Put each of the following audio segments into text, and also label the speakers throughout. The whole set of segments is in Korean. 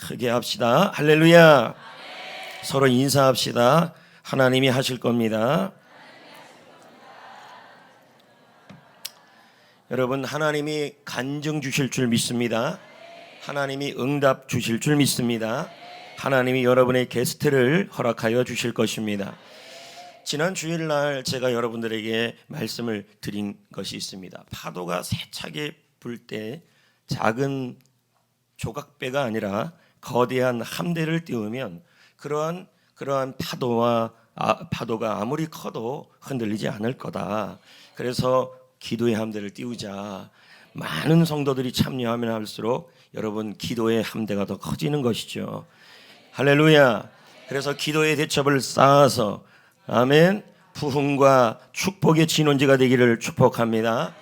Speaker 1: 크게 합시다. 할렐루야. 서로 인사합시다. 하나님이 하실 겁니다. 여러분, 하나님이 간증 주실 줄 믿습니다. 하나님이 응답 주실 줄 믿습니다. 하나님이 여러분의 게스트를 허락하여 주실 것입니다. 지난 주일날 제가 여러분들에게 말씀을 드린 것이 있습니다. 파도가 세차게 불 때 작은 조각배가 아니라 거대한 함대를 띄우면 그러한 파도가 아무리 커도 흔들리지 않을 거다. 그래서 기도의 함대를 띄우자. 많은 성도들이 참여하면 할수록 여러분 기도의 함대가 더 커지는 것이죠. 할렐루야. 그래서 기도의 대첩을 쌓아서 아멘, 부흥과 축복의 진원지가 되기를 축복합니다.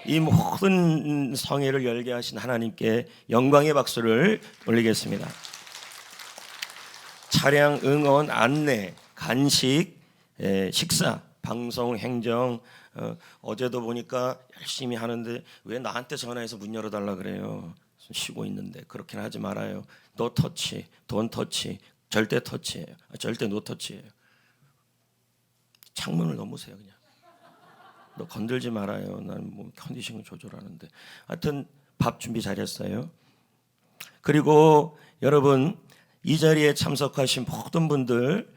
Speaker 1: 이 모든 성회를 열게 하신 하나님께 영광의 박수를 올리겠습니다. 차량 응원, 안내, 간식, 식사, 방송, 행정, 어제도 보니까 열심히 하는데 왜 나한테 전화해서 문 열어달라 그래요? 쉬고 있는데. 그렇게는 하지 말아요. 노 터치, 돈 터치, 절대 터치예요. 절대 노 터치예요. 창문을 넘으세요. 그냥 너 건들지 말아요. 난 뭐 컨디션을 조절하는데. 하여튼 밥 준비 잘했어요. 그리고 여러분, 이 자리에 참석하신 모든 분들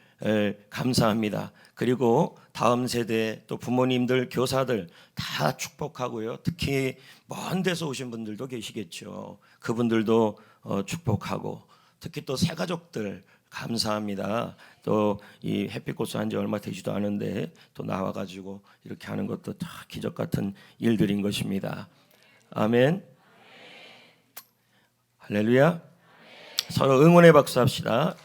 Speaker 1: 감사합니다. 그리고 다음 세대 또 부모님들, 교사들 다 축복하고요. 특히 먼 데서 오신 분들도 계시겠죠. 그분들도 축복하고, 특히 또 새 가족들 감사합니다. 또 이 햇빛고수 한지 얼마 되지도 않은데 또 나와가지고 이렇게 하는 것도 다 기적 같은 일들인 것입니다. 아멘. 할렐루야. 서로 응원의 박수 합시다.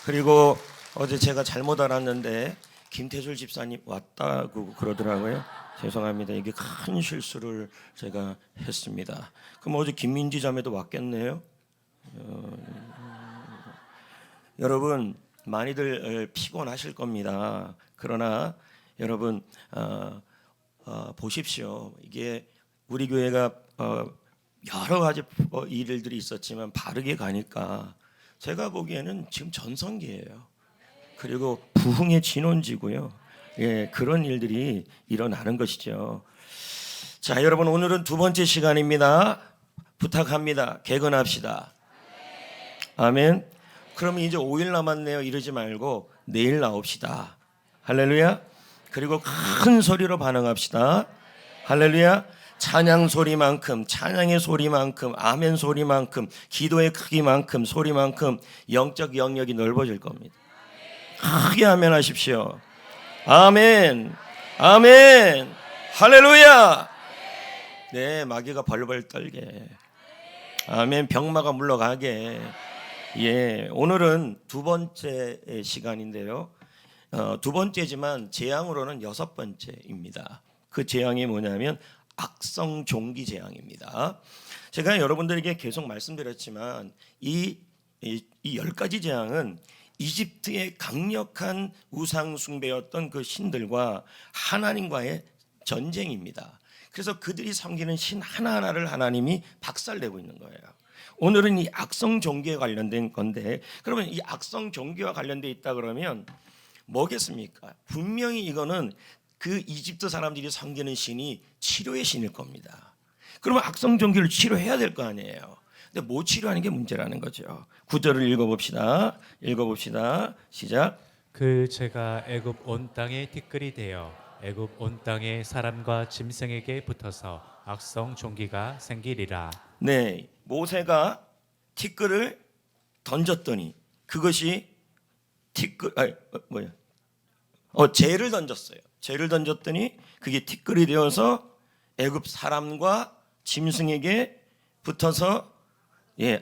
Speaker 1: 그리고 어제 제가 잘못 알았는데 김태술 집사님 왔다고 그러더라고요. 죄송합니다. 이게 큰 실수를 제가 했습니다. 그럼 어제 김민지 자매도 왔겠네요. 여러분, 많이들 피곤하실 겁니다. 그러나 여러분 보십시오. 이게 우리 교회가 여러 가지 일들이 있었지만 바르게 가니까 제가 보기에는 지금 전성기예요. 그리고 부흥의 진원지고요. 예, 그런 일들이 일어나는 것이죠. 자, 여러분, 오늘은 두 번째 시간입니다. 부탁합니다. 개근합시다. 아멘. 그러면 이제 5일 남았네요. 이러지 말고 내일 나옵시다. 할렐루야. 그리고 큰 소리로 반응합시다. 할렐루야. 찬양 소리만큼, 찬양의 소리만큼, 아멘 소리만큼, 기도의 크기만큼, 소리만큼 영적 영역이 넓어질 겁니다. 크게 아멘 하십시오. 아멘. 아멘. 할렐루야. 네, 마귀가 벌벌 떨게. 아멘. 병마가 물러가게. 예, 오늘은 두 번째 시간인데요. 두 번째지만 재앙으로는 6번째입니다. 그 재앙이 뭐냐면 악성종기 재앙입니다. 제가 여러분들에게 계속 말씀드렸지만 이 10가지 재앙은 이집트의 강력한 우상 숭배였던 그 신들과 하나님과의 전쟁입니다. 그래서 그들이 섬기는 신 하나하나를 하나님이 박살내고 있는 거예요. 오늘은 이 악성 종교에 관련된 건데, 그러면 이 악성 종교와 관련돼 있다 그러면 뭐겠습니까? 분명히 이거는 그 이집트 사람들이 섬기는 신이 치료의 신일 겁니다. 그러면 악성 종교를 치료해야 될 거 아니에요. 근데 못 치료하는 게 문제라는 거죠. 9절을 읽어봅시다. 시작.
Speaker 2: 그 죄가 애굽 온 땅의 티끌이 되어 애굽 온 땅의 사람과 짐승에게 붙어서 악성 종기가 생기리라.
Speaker 1: 네, 모세가 티끌을 던졌더니 그것이 재를 던졌어요. 재를 던졌더니 그게 티끌이 되어서 애굽 사람과 짐승에게 붙어서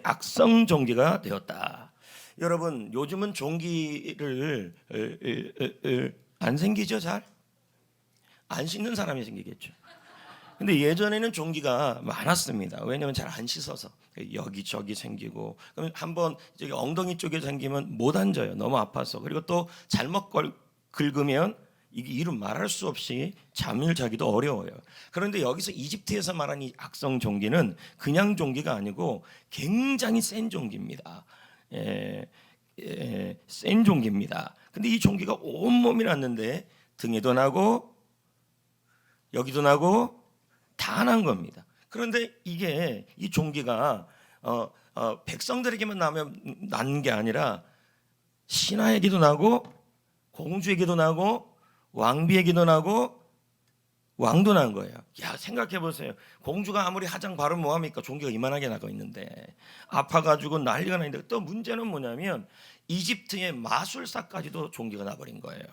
Speaker 1: 악성 종기가 되었다. 여러분, 요즘은 종기를 안 생기죠. 잘 안 씻는 사람이 생기겠죠. 근데 예전에는 종기가 많았습니다. 왜냐하면 잘 안 씻어서 여기저기 생기고, 그럼 한번 저기 엉덩이 쪽에 생기면 못 앉아요. 너무 아파서. 그리고 또 잘못 긁으면 이게 이름 말할 수 없이 잠을 자기도 어려워요. 그런데 여기서 이집트에서 말한 이 악성 종기는 그냥 종기가 아니고 굉장히 센 종기입니다. 센 종기입니다. 근데 이 종기가 온몸이 났는데 등에도 나고 여기도 나고 다 난 겁니다. 그런데 이게 이 종기가 백성들에게만 난 게 아니라 신하에게도 나고 공주에게도 나고 왕비에게도 나고 왕도 난 거예요. 야, 생각해 보세요. 공주가 아무리 화장 바르면 뭐합니까? 종기가 이만하게 나고 있는데 아파가지고 난리가 나는데, 또 문제는 뭐냐면 이집트의 마술사까지도 종기가 나버린 거예요.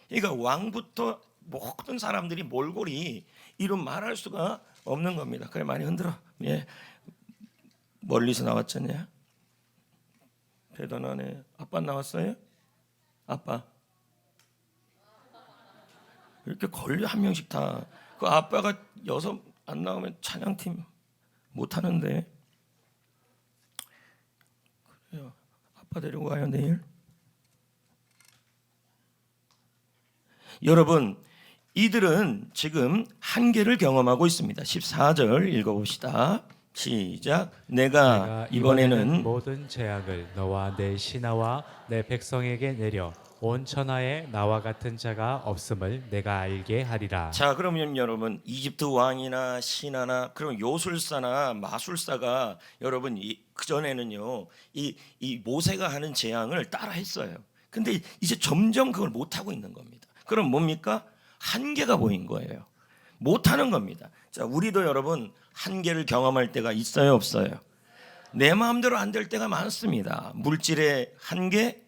Speaker 1: 그러니까 왕부터 모든 사람들이 몰골이 이름 말할 수가 없는 겁니다. 그래, 많이 흔들어. 예, 멀리서 나왔잖냐? 대단하네. 아빠 나왔어요? 아빠. 이렇게 걸려 한 명씩 다. 그 아빠가 6 안 나오면 찬양팀 못 하는데. 그래요. 아빠 데리고 가요 내일. 여러분, 이들은 지금 한계를 경험하고 있습니다. 14절 읽어봅시다. 시작. 내가 이번에는
Speaker 2: 모든 재앙을 너와 내 신하와 내 백성에게 내려 온 천하에 나와 같은 자가 없음을 내가 알게 하리라.
Speaker 1: 자, 그러면 여러분, 이집트 왕이나 신하나 그런 요술사나 마술사가 여러분 그전에는요 이 모세가 하는 재앙을 따라 했어요. 근데 이제 점점 그걸 못 하고 있는 겁니다. 그럼 뭡니까? 한계가 보인 거예요. 못 하는 겁니다. 자, 우리도 여러분 한계를 경험할 때가 있어요, 없어요? 내 마음대로 안 될 때가 많습니다. 물질의 한계,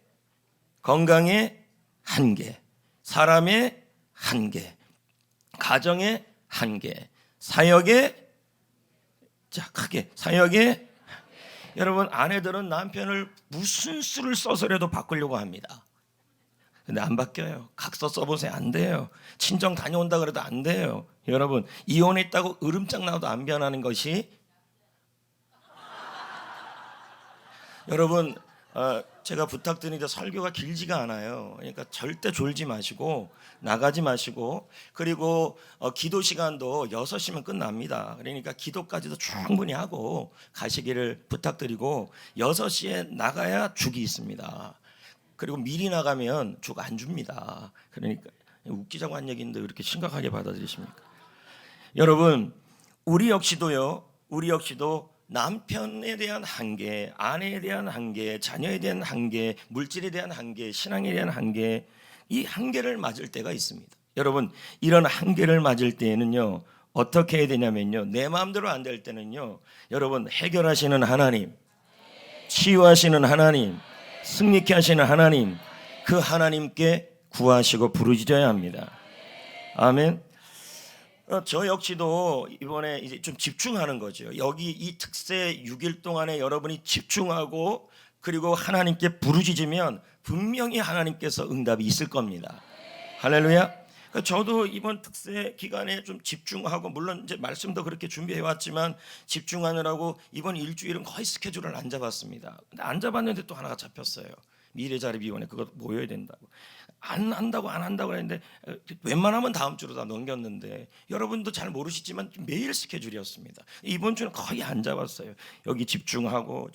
Speaker 1: 건강의 한계, 사람의 한계, 가정의 한계, 사역의, 자, 크게 사역의, 여러분 아내들은 남편을 무슨 수를 써서라도 바꾸려고 합니다. 근데 안 바뀌어요. 각서 써보세요. 안 돼요. 친정 다녀온다 그래도 안 돼요. 여러분, 이혼했다고 으름장 나도 안 변하는 것이, 여러분 제가 부탁드리는데 설교가 길지가 않아요. 그러니까 절대 졸지 마시고 나가지 마시고, 그리고 기도 시간도 6시면 끝납니다. 그러니까 기도까지도 충분히 하고 가시기를 부탁드리고, 6시에 나가야 죽이 있습니다. 그리고 미리 나가면 죽 안 줍니다. 그러니까 웃기자고 한 얘기인데 왜 이렇게 심각하게 받아들이십니까? 여러분, 우리 역시도 남편에 대한 한계, 아내에 대한 한계, 자녀에 대한 한계, 물질에 대한 한계, 신앙에 대한 한계, 이 한계를 맞을 때가 있습니다. 여러분, 이런 한계를 맞을 때에는요 어떻게 해야 되냐면요, 내 마음대로 안 될 때는요, 여러분 해결하시는 하나님, 치유하시는 하나님, 승리케 하시는 하나님, 그 하나님께 구하시고 부르짖어야 합니다. 아멘. 저 역시도 이번에 이제 좀 집중하는 거죠. 여기 이 특세 6일 동안에 여러분이 집중하고 그리고 하나님께 부르짖으면 분명히 하나님께서 응답이 있을 겁니다. 할렐루야. 저도 이번 특세 기간에 좀 집중하고, 물론 이제 말씀도 그렇게 준비해 왔지만 집중하느라고 이번 일주일은 거의 스케줄을 안 잡았습니다. 근데 안 잡았는데 또 하나가 잡혔어요. 미래자립위원회 그거 모여야 된다고. 안 한다고 했는데 웬만하면 다음 주로 다 넘겼는데, 여러분도 잘 모르시지만 매일 스케줄이었습니다. 이번 주는 거의 안 잡았어요. 여기 집중하고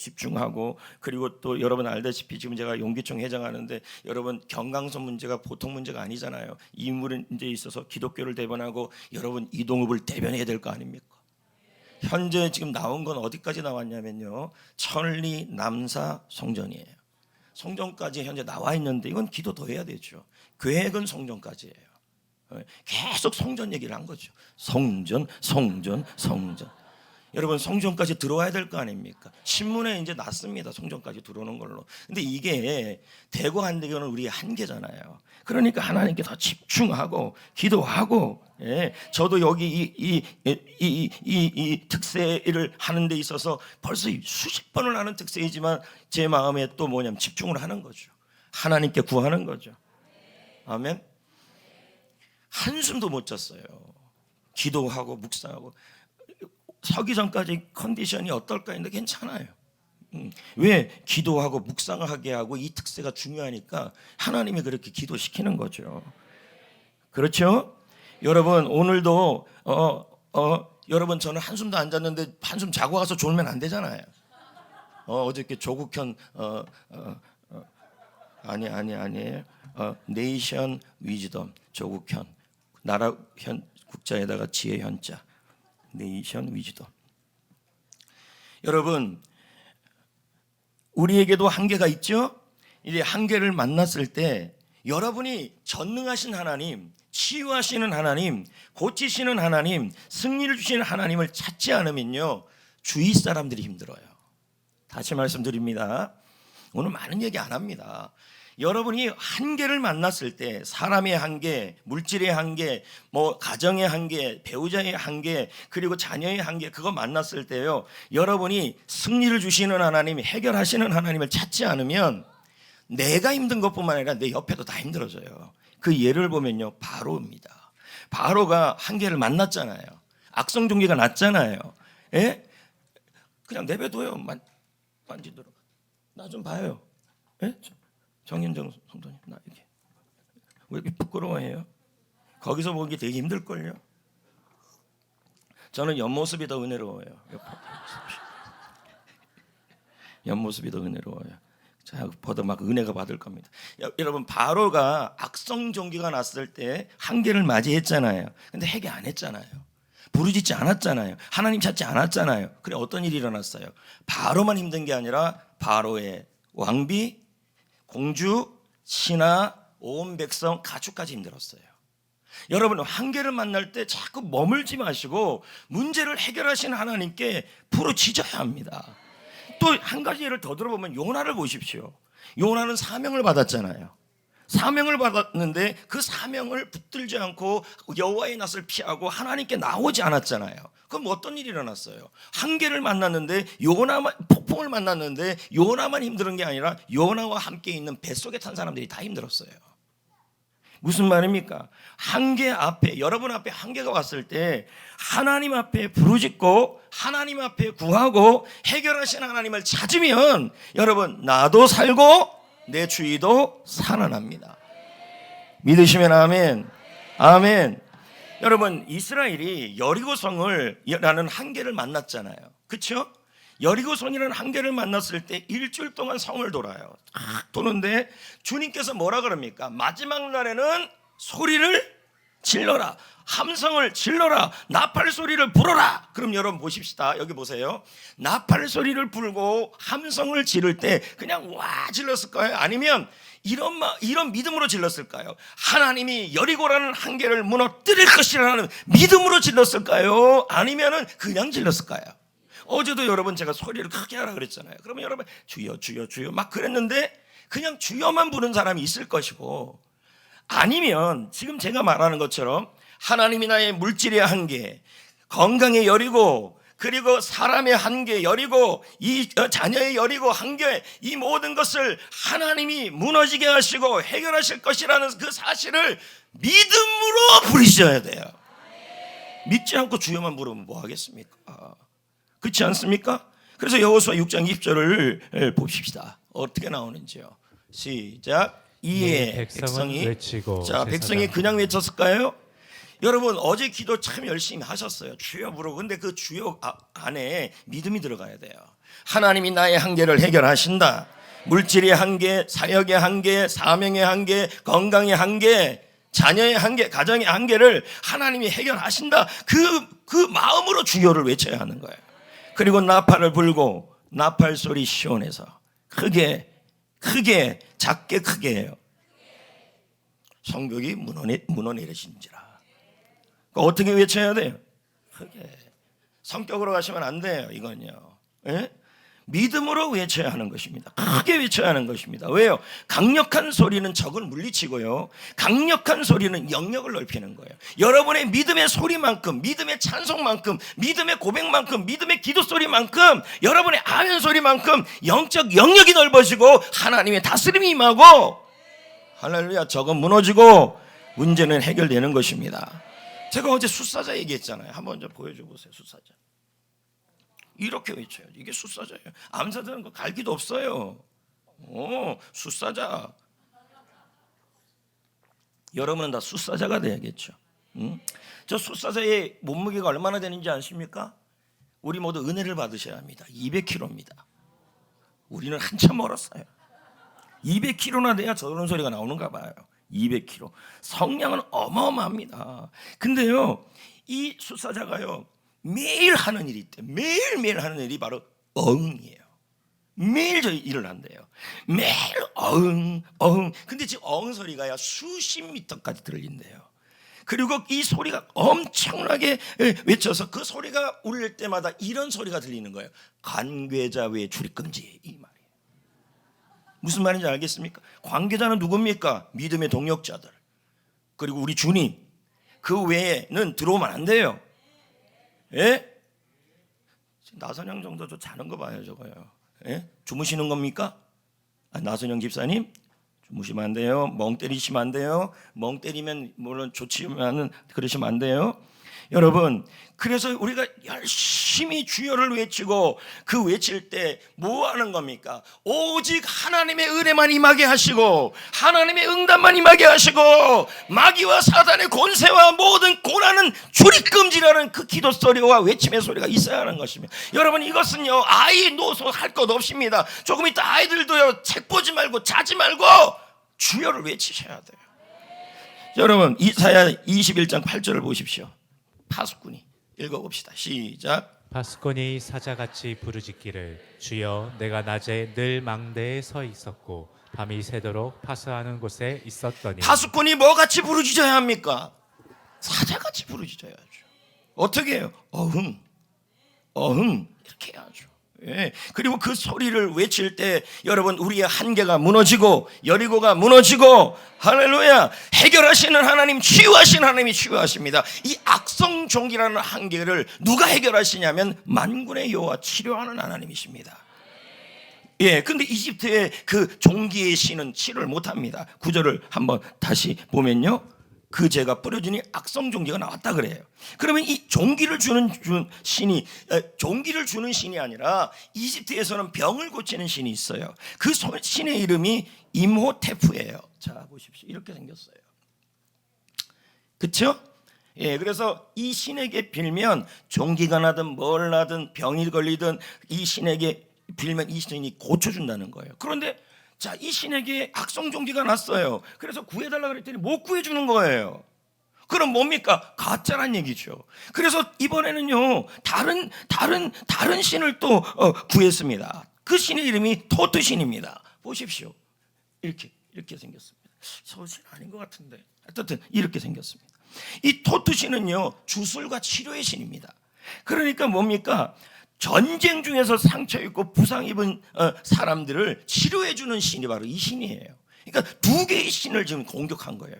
Speaker 1: 그리고 또 여러분 알다시피 지금 제가 용기청 회장하는데, 여러분 경강선 문제가 보통 문제가 아니잖아요. 이 문제에 있어서 기독교를 대변하고 여러분 이동읍을 대변해야 될 거 아닙니까? 현재 지금 나온 건 어디까지 나왔냐면요, 천리 남사 성전이에요. 성전까지 현재 나와 있는데 이건 기도 더 해야 되죠. 계획은 성전까지예요. 계속 성전 얘기를 한 거죠. 성전. 여러분 성전까지 들어와야 될 거 아닙니까? 신문에 이제 났습니다. 성전까지 들어오는 걸로. 근데 이게 되고 안 되고는 우리의 한계잖아요. 그러니까 하나님께 더 집중하고 기도하고, 예, 저도 여기 이 특세를 하는 데 있어서 벌써 수십 번을 하는 특세이지만 제 마음에 또 뭐냐면 집중을 하는 거죠. 하나님께 구하는 거죠. 아멘. 한숨도 못 잤어요. 기도하고 묵상하고. 서기 전까지 컨디션이 어떨까 했는데 괜찮아요. 왜? 기도하고 묵상하게 하고 이 특세가 중요하니까 하나님이 그렇게 기도시키는 거죠. 그렇죠? 여러분 오늘도 여러분 저는 한숨도 안 잤는데 한숨 자고 가서 졸면 안 되잖아요. 어저께 조국현 아니에요. 네이션 위즈덤 조국현 나라 현 국자에다가 지혜 현자 네이션 위즈덤. 여러분 우리에게도 한계가 있죠. 이제 한계를 만났을 때 여러분이 전능하신 하나님, 치유하시는 하나님, 고치시는 하나님, 승리를 주시는 하나님을 찾지 않으면요 주위 사람들이 힘들어요. 다시 말씀드립니다. 오늘 많은 얘기 안 합니다. 여러분이 한계를 만났을 때 사람의 한계, 물질의 한계, 뭐 가정의 한계, 배우자의 한계, 그리고 자녀의 한계 그거 만났을 때요. 여러분이 승리를 주시는 하나님, 해결하시는 하나님을 찾지 않으면 내가 힘든 것뿐만 아니라 내 옆에도 다 힘들어져요. 그 예를 보면요. 바로입니다. 바로가 한계를 만났잖아요. 악성 종기가 났잖아요. 예? 그냥 내버려둬요. 만지도록. 나 좀 봐요. 예? 정현정 성도님 나 이렇게 왜 이렇게 부끄러워해요? 거기서 보기 되게 힘들걸요. 저는 옆모습이 더 은혜로워요. 옆모습이 더 은혜로워요. 자, 보다 막 은혜가 받을 겁니다. 여러분 바로가 악성 종기가 났을 때 한계를 맞이했잖아요. 근데 해결 안 했잖아요. 부르짖지 않았잖아요. 하나님 찾지 않았잖아요. 그래 어떤 일이 일어났어요? 바로만 힘든 게 아니라 바로의 왕비, 공주, 신하, 온 백성, 가축까지 힘들었어요. 여러분 한계를 만날 때 자꾸 머물지 마시고 문제를 해결하시는 하나님께 부르짖어야 합니다. 또 한 가지 예를 더 들어보면 요나를 보십시오. 요나는 사명을 받았잖아요. 사명을 받았는데 그 사명을 붙들지 않고 여호와의 낯을 피하고 하나님께 나오지 않았잖아요. 그럼 어떤 일이 일어났어요? 한계를 만났는데 요나만 폭풍을 만났는데 요나만 힘든 게 아니라 요나와 함께 있는 뱃속에 탄 사람들이 다 힘들었어요. 무슨 말입니까? 한계 앞에 여러분 앞에 한계가 왔을 때 하나님 앞에 부르짖고 하나님 앞에 구하고 해결하시는 하나님을 찾으면 여러분 나도 살고 내 주위도 살아납니다. 믿으시면 아멘. 아멘. 여러분 이스라엘이 여리고성이라는 한계를 만났잖아요. 그렇죠? 여리고성이라는 한계를 만났을 때 일주일 동안 성을 돌아요. 도는데 주님께서 뭐라 그럽니까? 마지막 날에는 소리를 질러라, 함성을 질러라, 나팔 소리를 불어라. 그럼 여러분 보십시다. 여기 보세요. 나팔 소리를 불고 함성을 지를 때 그냥 와 질렀을까요? 아니면 이런 믿음으로 질렀을까요? 하나님이 여리고라는 한계를 무너뜨릴 것이라는 믿음으로 질렀을까요? 아니면은 그냥 질렀을까요? 어제도 여러분 제가 소리를 크게 하라 그랬잖아요. 그러면 여러분 주여 주여 주여 막 그랬는데 그냥 주여만 부른 사람이 있을 것이고, 아니면 지금 제가 말하는 것처럼 하나님이 나의 물질의 한계, 건강의 여리고, 그리고 사람의 한계 여리고, 이 자녀의 여리고 한계, 이 모든 것을 하나님이 무너지게 하시고 해결하실 것이라는 그 사실을 믿음으로 부르셔야 돼요. 믿지 않고 주여만 부르면 뭐 하겠습니까? 그렇지 않습니까? 그래서 여호수아 6장 20절을 봅시다. 어떻게 나오는지요. 시작. 이에 백성이
Speaker 2: 외치고.
Speaker 1: 자, 백성이 그냥 외쳤을까요? 여러분 어제 기도 참 열심히 하셨어요. 주여 부르고. 근데 그 주여 안에 믿음이 들어가야 돼요. 하나님이 나의 한계를 해결하신다. 물질의 한계, 사역의 한계, 사명의 한계, 건강의 한계, 자녀의 한계, 가정의 한계를 하나님이 해결하신다. 그 마음으로 주여를 외쳐야 하는 거예요. 그리고 나팔을 불고, 나팔 소리 시원해서 크게 작게 크게 해요. 성벽이 무너내리신지라. 어떻게 외쳐야 돼요? 크게. 성격으로 가시면 안 돼요. 이건요. 예? 믿음으로 외쳐야 하는 것입니다. 크게 외쳐야 하는 것입니다. 왜요? 강력한 소리는 적을 물리치고요, 강력한 소리는 영역을 넓히는 거예요. 여러분의 믿음의 소리만큼, 믿음의 찬송만큼, 믿음의 고백만큼, 믿음의 기도 소리만큼, 여러분의 아멘 소리만큼 영적 영역이 넓어지고 하나님의 다스림이 임하고, 할렐루야, 적은 무너지고 문제는 해결되는 것입니다. 제가 어제 숫사자 얘기했잖아요. 한번 좀 보여줘 보세요. 숫사자. 이렇게 외쳐요. 이게 숫사자예요. 암사자는 거 갈기도 없어요. 숫사자. 여러분은 다 숫사자가 돼야겠죠. 응? 저 숫사자의 몸무게가 얼마나 되는지 아십니까? 우리 모두 은혜를 받으셔야 합니다. 200kg입니다. 우리는 한참 멀었어요. 200kg나 돼야 저런 소리가 나오는가 봐요. 200kg. 성량은 어마어마합니다. 근데요, 이 숫사자가요, 매일 하는 일이 있대요. 매일매일 하는 일이 바로 어흥이에요. 매일 저 일을 한대요. 매일 어흥, 어흥. 근데 지금 어흥 소리가 수십 미터까지 들린대요. 그리고 이 소리가 엄청나게 외쳐서 그 소리가 울릴 때마다 이런 소리가 들리는 거예요. 관계자 외 출입금지, 이 말이에요. 무슨 말인지 알겠습니까? 관계자는 누굽니까? 믿음의 동역자들, 그리고 우리 주님, 그 외에는 들어오면 안 돼요. 예? 나선영 정도 저 자는 거 봐요, 저거요. 예? 주무시는 겁니까? 나선영 집사님 주무시면 안 돼요. 멍 때리시면 안 돼요. 멍 때리면 물론 좋지만은 그러시면 안 돼요. 여러분, 그래서 우리가 열심히 주여를 외치고 그 외칠 때 뭐 하는 겁니까? 오직 하나님의 은혜만 임하게 하시고 하나님의 응답만 임하게 하시고 마귀와 사단의 권세와 모든 고난은 출입금지라는 그 기도 소리와 외침의 소리가 있어야 하는 것입니다. 여러분, 이것은요, 아이 노소 할 것 없습니다. 조금 이따 아이들도요, 책 보지 말고 자지 말고 주여를 외치셔야 돼요. 여러분, 이사야 21장 8절을 보십시오. 파수꾼이 읽어봅시다. 시작.
Speaker 2: 파수꾼이 사자같이 부르짖기를 주여 내가 낮에 늘 망대에 서 있었고 밤이 새도록 파수하는 곳에 있었더니.
Speaker 1: 파수꾼이 뭐같이 부르짖어야 합니까? 사자같이 부르짖어야죠. 어떻게 해요? 어흥, 어흥 이렇게 해야죠. 예. 그리고 그 소리를 외칠 때 여러분, 우리의 한계가 무너지고 여리고가 무너지고, 할렐루야, 해결하시는 하나님, 치유하시는 하나님이 치유하십니다. 이 악성종기라는 한계를 누가 해결하시냐면 만군의 여호와, 치료하는 하나님이십니다. 예, 근데 이집트의 그 종기의 신은 치료를 못합니다. 구절을 한번 다시 보면요, 그 죄가 뿌려지니 악성 종기가 나왔다 그래요. 그러면 이 종기를 주는 신이, 종기를 주는 신이 아니라 이집트에서는 병을 고치는 신이 있어요. 그 신의 이름이 임호테프예요. 자, 보십시오. 이렇게 생겼어요. 그렇죠? 예, 그래서 이 신에게 빌면 종기가 나든 뭘 나든 병이 걸리든 이 신에게 빌면 이 신이 고쳐준다는 거예요. 그런데 자, 이 신에게 악성종기가 났어요. 그래서 구해달라고 그랬더니 못 구해주는 거예요. 그럼 뭡니까? 가짜란 얘기죠. 그래서 이번에는요, 다른 신을 또 구했습니다. 그 신의 이름이 토트 신입니다. 보십시오. 이렇게 생겼습니다. 서신 아닌 것 같은데 하여튼 이렇게 생겼습니다. 이 토트 신은요, 주술과 치료의 신입니다. 그러니까 뭡니까? 전쟁 중에서 상처 입고 부상 입은 사람들을 치료해 주는 신이 바로 이 신이에요. 그러니까 두 개의 신을 지금 공격한 거예요.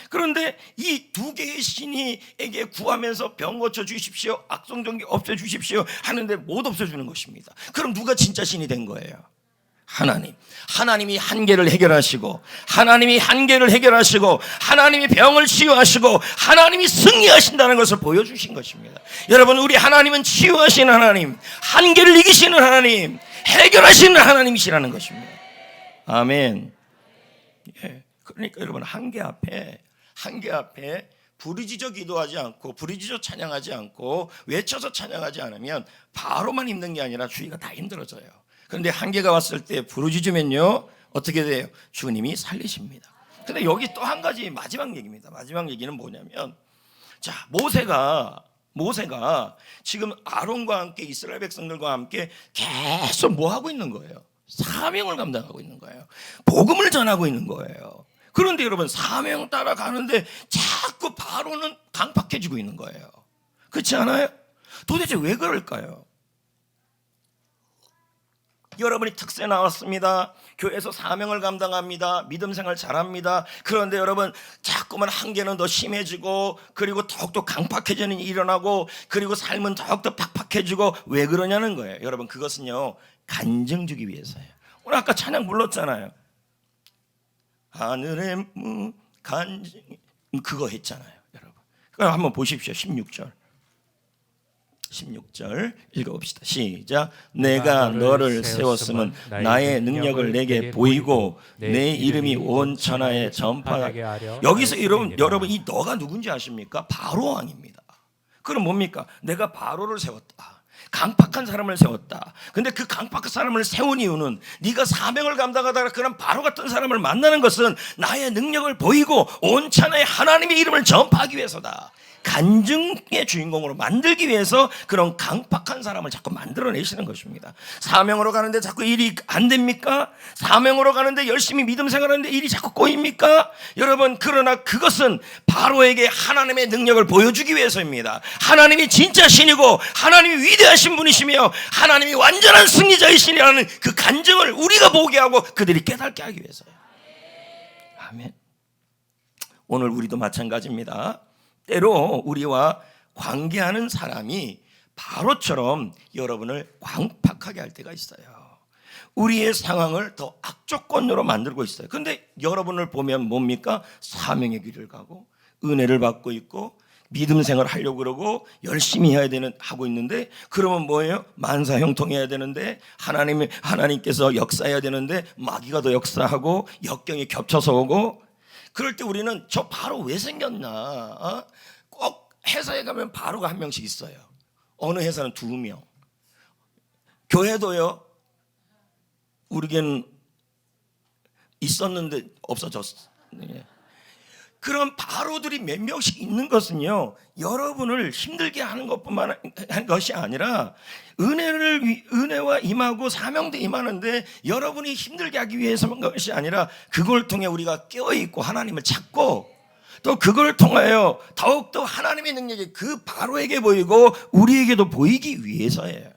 Speaker 1: 그런데 이 두 개의 신이에게 구하면서 병 고쳐 주십시오, 악성종기 없애 주십시오 하는데 못 없애 주는 것입니다. 그럼 누가 진짜 신이 된 거예요? 하나님. 하나님이 한계를 해결하시고, 하나님이 한계를 해결하시고, 하나님이 병을 치유하시고, 하나님이 승리하신다는 것을 보여주신 것입니다. 여러분, 우리 하나님은 치유하시는 하나님, 한계를 이기시는 하나님, 해결하시는 하나님이시라는 것입니다. 아멘. 예. 그러니까 여러분, 한계 앞에 부르짖어 기도하지 않고 부르짖어 찬양하지 않고 외쳐서 찬양하지 않으면 바로만 힘든 게 아니라 주위가 다 힘들어져요. 그런데 한계가 왔을 때 부르짖으면요, 어떻게 돼요? 주님이 살리십니다. 근데 여기 또 한 가지 마지막 얘기입니다. 마지막 얘기는 뭐냐면, 자, 모세가 지금 아론과 함께 이스라엘 백성들과 함께 계속 뭐 하고 있는 거예요? 사명을 감당하고 있는 거예요. 복음을 전하고 있는 거예요. 그런데 여러분, 사명 따라가는데 자꾸 바로는 강팍해지고 있는 거예요. 그렇지 않아요? 도대체 왜 그럴까요? 여러분이 특세 나왔습니다. 교회에서 사명을 감당합니다. 믿음 생활 잘합니다. 그런데 여러분, 자꾸만 한계는 더 심해지고, 그리고 더욱더 강팍해지는 일이 일어나고, 그리고 삶은 더욱더 팍팍해지고, 왜 그러냐는 거예요. 여러분, 그것은요, 간증 주기 위해서예요. 오늘 아까 찬양 불렀잖아요. 하늘의 문 간증, 그거 했잖아요, 여러분. 그거 한번 보십시오. 16절. 16절 읽어봅시다. 시작. 내가 너를 세웠음은 나의 능력을 내게 보이고 내 이름이 온 천하에 전파하게 하려. 여기서 여러분 이 너가 누군지 아십니까? 바로 왕입니다. 그럼 뭡니까? 내가 바로를 세웠다. 강팍한 사람을 세웠다. 근데 그 강팍한 사람을 세운 이유는 네가 사명을 감당하다가 그런 바로 같은 사람을 만나는 것은 나의 능력을 보이고 온 천하에 하나님의 이름을 전파하기 위해서다. 간증의 주인공으로 만들기 위해서 그런 강팍한 사람을 자꾸 만들어내시는 것입니다. 사명으로 가는데 자꾸 일이 안 됩니까? 사명으로 가는데 열심히 믿음 생활하는데 일이 자꾸 꼬입니까? 여러분, 그러나 그것은 바로에게 하나님의 능력을 보여주기 위해서입니다. 하나님이 진짜 신이고 하나님이 위대하신 분이시며 하나님이 완전한 승리자이시라는 그 간증을 우리가 보게 하고 그들이 깨닫게 하기 위해서요. 아멘. 오늘 우리도 마찬가지입니다. 때로 우리와 관계하는 사람이 바로처럼 여러분을 광팍하게 할 때가 있어요. 우리의 상황을 더 악조건으로 만들고 있어요. 근데 여러분을 보면 뭡니까? 사명의 길을 가고 은혜를 받고 있고 믿음 생활을 하려고 그러고 열심히 해야 되는 하고 있는데, 그러면 뭐예요? 만사형통해야 되는데 하나님께서 역사해야 되는데 마귀가 더 역사하고 역경이 겹쳐서 오고, 그럴 때 우리는 저 바로 왜 생겼나? 꼭 회사에 가면 바로가 한 명씩 있어요. 어느 회사는 2명. 교회도요. 우리겐 있었는데 없어졌어. 그런 바로들이 몇 명씩 있는 것은요, 여러분을 힘들게 하는 것뿐만 한 것이 아니라 은혜와 임하고 사명도 임하는데 여러분이 힘들게 하기 위해서인 것이 아니라 그걸 통해 우리가 깨어있고 하나님을 찾고 또 그걸 통하여 더욱더 하나님의 능력이 그 바로에게 보이고 우리에게도 보이기 위해서예요.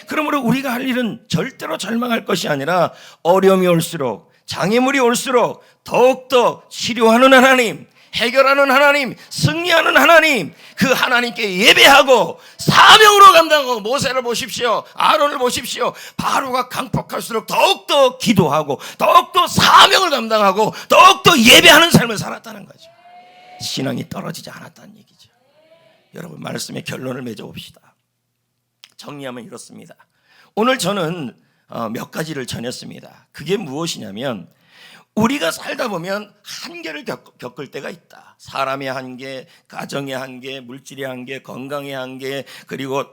Speaker 1: 그러므로 우리가 할 일은 절대로 절망할 것이 아니라 어려움이 올수록, 장애물이 올수록 더욱더 치료하는 하나님, 해결하는 하나님, 승리하는 하나님, 그 하나님께 예배하고 사명으로 감당하고, 모세를 보십시오, 아론을 보십시오. 바로가 강폭할수록 더욱더 기도하고 더욱더 사명을 감당하고 더욱더 예배하는 삶을 살았다는 거죠. 신앙이 떨어지지 않았다는 얘기죠. 여러분, 말씀의 결론을 맺어봅시다. 정리하면 이렇습니다. 오늘 저는 몇 가지를 전했습니다. 그게 무엇이냐면, 우리가 살다 보면 한계를 겪을 때가 있다. 사람의 한계, 가정의 한계, 물질의 한계, 건강의 한계, 그리고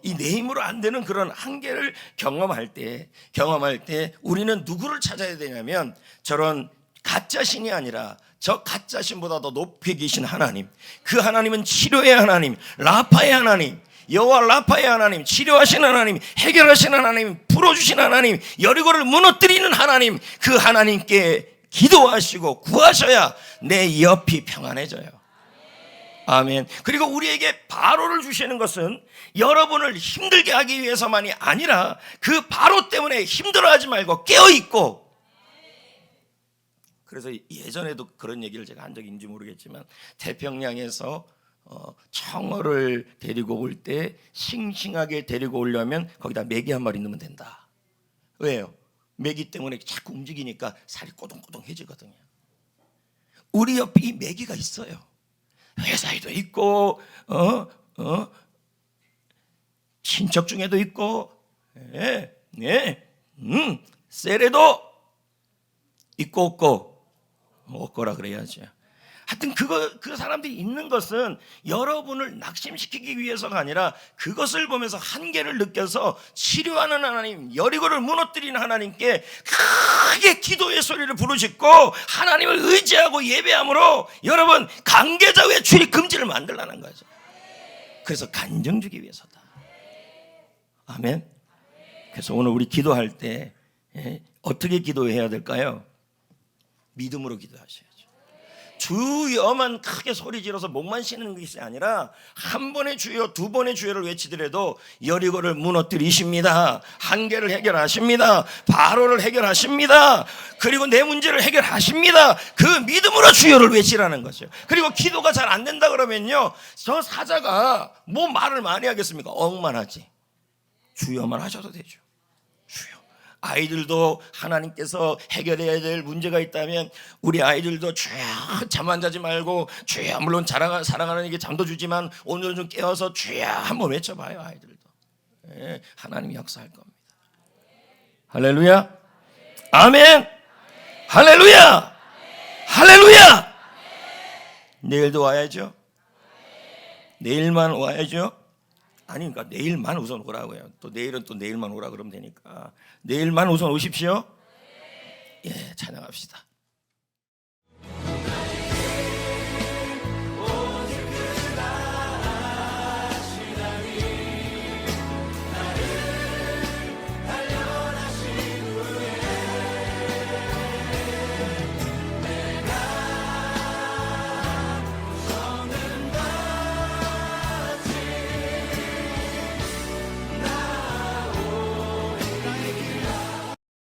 Speaker 1: 이 내 힘으로 안 되는 그런 한계를 경험할 때 우리는 누구를 찾아야 되냐면, 저런 가짜 신이 아니라 저 가짜 신보다 더 높이 계신 하나님, 그 하나님은 치료의 하나님, 라파의 하나님, 여호와 라파의 하나님, 치료하시는 하나님, 해결하시는 하나님, 풀어주시는 하나님, 여리고를 무너뜨리는 하나님, 그 하나님께 기도하시고 구하셔야 내 옆이 평안해져요. 아멘. 그리고 우리에게 바로를 주시는 것은 여러분을 힘들게 하기 위해서만이 아니라 그 바로 때문에 힘들어하지 말고 깨어있고, 그래서 예전에도 그런 얘기를 제가 한 적이 있는지 모르겠지만, 태평양에서 청어를 데리고 올 때 싱싱하게 데리고 오려면 거기다 메기 한 마리 넣으면 된다. 왜요? 메기 때문에 자꾸 움직이니까 살이 꼬동꼬동해지거든요. 우리 옆에 이 메기가 있어요. 회사에도 있고 친척 중에도 있고, 셀에도 있고 없고라 그래야죠. 하여튼 그 사람들이 있는 것은 여러분을 낙심시키기 위해서가 아니라 그것을 보면서 한계를 느껴서 치료하는 하나님, 여리고를 무너뜨리는 하나님께 크게 기도의 소리를 부르짖고 하나님을 의지하고 예배함으로 여러분 관계자 외 출입 금지를 만들라는 거죠. 그래서 간증 주기 위해서다. 아멘. 그래서 오늘 우리 기도할 때 어떻게 기도해야 될까요? 믿음으로 기도하셔야죠. 주여만 크게 소리 지르서 목만 쉬는 것이 아니라 한 번의 주여, 두 번의 주여를 외치더라도 여리고를 무너뜨리십니다. 한계를 해결하십니다. 바로를 해결하십니다. 그리고 내 문제를 해결하십니다. 그 믿음으로 주여를 외치라는 거죠. 그리고 기도가 잘 안 된다 그러면요, 저 사자가 뭐 말을 많이 하겠습니까? 엉만 하지. 주여만 하셔도 되죠. 주여. 아이들도 하나님께서 해결해야 될 문제가 있다면 우리 아이들도 주여 잠 안 자지 말고 주여, 물론 사랑하는 이게 잠도 주지만 오늘은 좀 깨어서 주여 한번 외쳐봐요. 아이들도 하나님이 역사할 겁니다. 할렐루야, 아멘, 할렐루야, 할렐루야. 내일도 와야죠. 내일만 와야죠. 아니, 그러니까 내일만 우선 오라고요. 또 내일은 또 내일만 오라 그러면 되니까 내일만 우선 오십시오. 예, 찬양합시다.